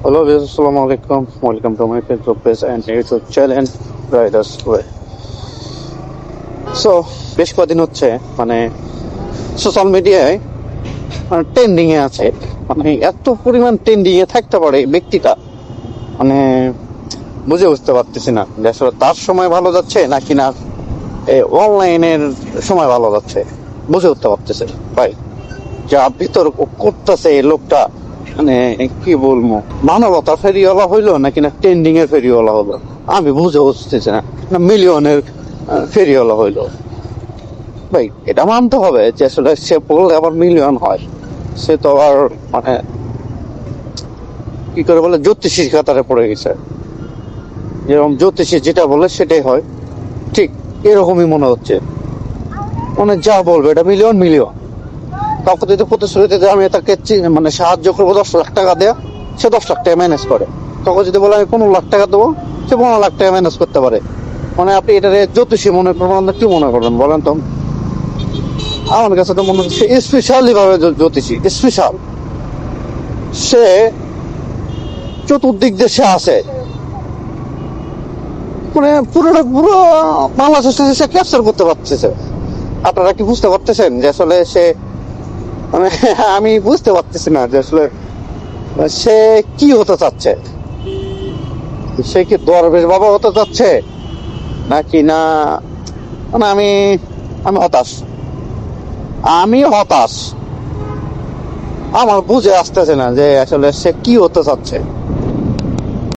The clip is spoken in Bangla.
Hello, assalamu alaikum. Welcome to my Facebook page and YouTube channel, Riders Way. So, বেশ কদিন হচ্ছে মানে সোশ্যাল মিডিয়ায় মানে ট্রেন্ডিং এ আছে, মানে এত পরিমাণ ট্রেন্ডিং এ থাকতে পারে এই ব্যক্তিটা, মানে বুঝে উঠতে পারতেছি না যে আসলে তার সময় ভালো যাচ্ছে নাকি না অনলাইনের সময় ভালো যাচ্ছে, বুঝে উঠতে পারতেছে ভাই। যা ভিতর করতেছে এই লোকটা, মানে কি বলবো, মানবতা ফেরিওয়ালা হইলো নাকি না ট্রেন্ডিং এর ফেরিওয়ালা হলো, আমি বুঝে উঠতেছি না, না মিলিয়নের ফেরিওয়ালা হইলো। ভাই এটা মানতে হবে যে আসলে সে বললে আবার মিলিয়ন হয়, সে তো আর মানে কি করে বলে জ্যোতিষীর কাতারে পড়ে গেছে, যেরকম জ্যোতিষী যেটা বলে সেটাই হয়, ঠিক এরকমই মনে হচ্ছে। মানে যা বলবে এটা মিলিয়ন মিলিয়ন। কাউকে যদি প্রতিশ্রুতি দেয় আমি তাকে মানে সাহায্য করবো 10 লাখ টাকা দেয়া, সে 10 লাখ টাকা ম্যানেজ করে। কাউকে যদি বলে আমি 15 লাখ টাকা দেবো, সে 15 লাখ টাকা ম্যানেজ করতে পারে। মানে আপনি এটা জ্যোতিষী মনে করবেন না কি মনে করবেন বলেন তো? আমার কাছে তো মনে হচ্ছে স্পেশালি ভাবে জ্যোতিষী স্পেশাল, সে চতুর্দিক দেশে আছে, মানে পুরো বাংলাদেশে সে ক্যাপচার করতে পারতেছে। আপনারা কি বুঝতে পারতেছেন যে আসলে সে মানে আমি বুঝতে পারতেছি না যে আসলে সে কি হতে চাচ্ছে। সে কি দরবেশ বাবা হতে চাচ্ছে নাকি না, মানে আমি আমি হতাশ, আমি হতাশ। আমার বুঝে আসতেছে না যে আসলে সে কি হতে চাচ্ছে।